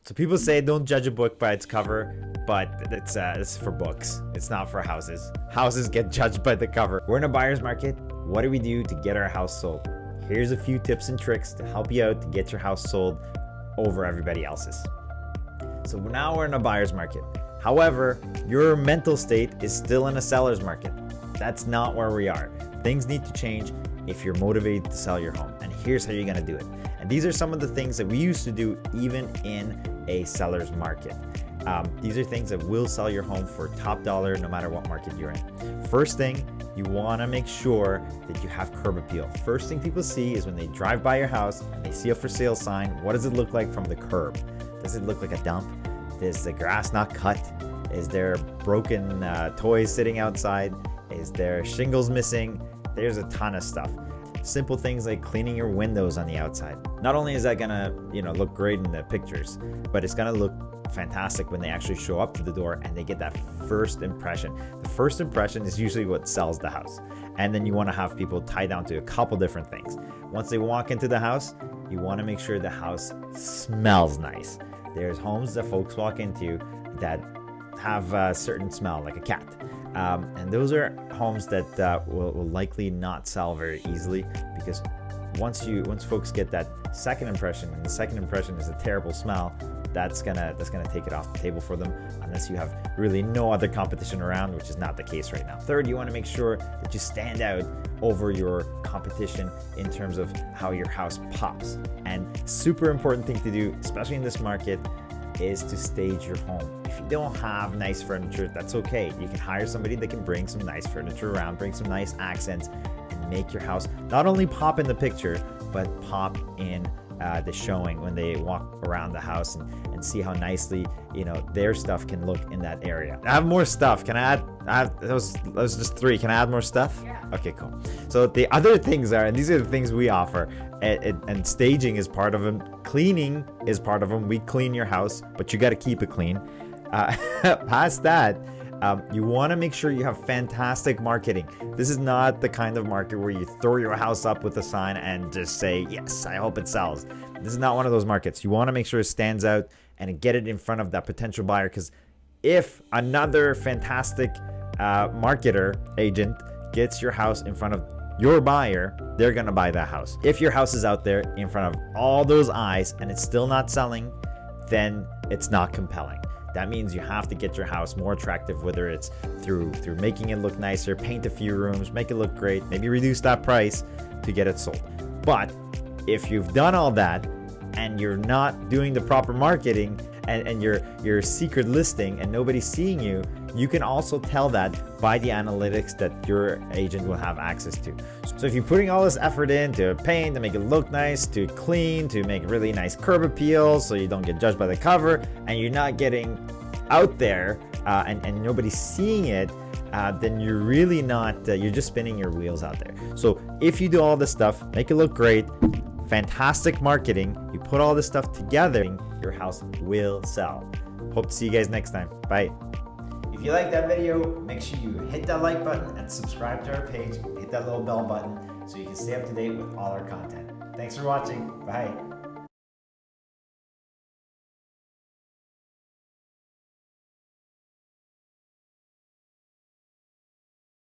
So people say don't judge a book by its cover, but it's for books. It's not for houses. Houses get judged by the cover. We're in a buyer's market. What do we do to get our house sold? Here's a few tips and tricks to help you out to get your house sold over everybody else's. So now we're in a buyer's market. However, your mental state is still in a seller's market. That's not where we are. Things need to change if you're motivated to sell your home. And here's how you're gonna do it. And these are some of the things that we used to do even in a seller's market. These are things that will sell your home for top dollar no matter what market you're in. First thing, you wanna make sure that you have curb appeal. First thing people see is when they drive by your house and they see a for sale sign, what does it look like from the curb? Does it look like a dump? Is the grass not cut? Is there broken toys sitting outside? Is there shingles missing? There's a ton of stuff. Simple things like cleaning your windows on the outside. Not only is that gonna, look great in the pictures, but it's gonna look fantastic when they actually show up to the door and they get that first impression. The first impression is usually what sells the house. And then you wanna have people tie down to a couple different things. Once they walk into the house, you wanna make sure the house smells nice. There's homes that folks walk into that have a certain smell, like a cat. And those are homes that will likely not sell very easily, because once folks get that second impression, and the second impression is a terrible smell, that's gonna take it off the table for them, unless you have really no other competition around, which is not the case right now. Third, you want to make sure that you stand out over your competition in terms of how your house pops. And super important thing to do, especially in this market, is to stage your home. If you don't have nice furniture, that's okay. You can hire somebody that can bring some nice furniture around, bring some nice accents, and make your house not only pop in the picture, but pop in the showing when they walk around the house and see how nicely their stuff can look in that area. I have more stuff. Can I add? That was just 3. Can I add more stuff? Yeah. Okay, cool. So the other things are, and these are the things we offer, and staging is part of them. Cleaning is part of them. We clean your house, but you got to keep it clean. Past that, you want to make sure you have fantastic marketing. This is not the kind of market where you throw your house up with a sign and just say, yes, I hope it sells. This is not one of those markets. You want to make sure it stands out and get it in front of that potential buyer, because if another fantastic marketer agent gets your house in front of your buyer, they're going to buy that house. If your house is out there in front of all those eyes and it's still not selling, then it's not compelling. That means you have to get your house more attractive, whether it's through making it look nicer, paint a few rooms, make it look great, maybe reduce that price to get it sold. But if you've done all that and you're not doing the proper marketing and you're secret listing and nobody's seeing you, you can also tell that by the analytics that your agent will have access to. So if you're putting all this effort in to paint, to make it look nice, to clean, to make really nice curb appeal so you don't get judged by the cover, and you're not getting out there and nobody's seeing it, then you're really not, you're just spinning your wheels out there. So if you do all this stuff, make it look great, fantastic marketing, you put all this stuff together, your house will sell. Hope to see you guys next time. Bye. If you like that video, make sure you hit that like button and subscribe to our page. Hit that little bell button so you can stay up to date with all our content. Thanks for watching. Bye.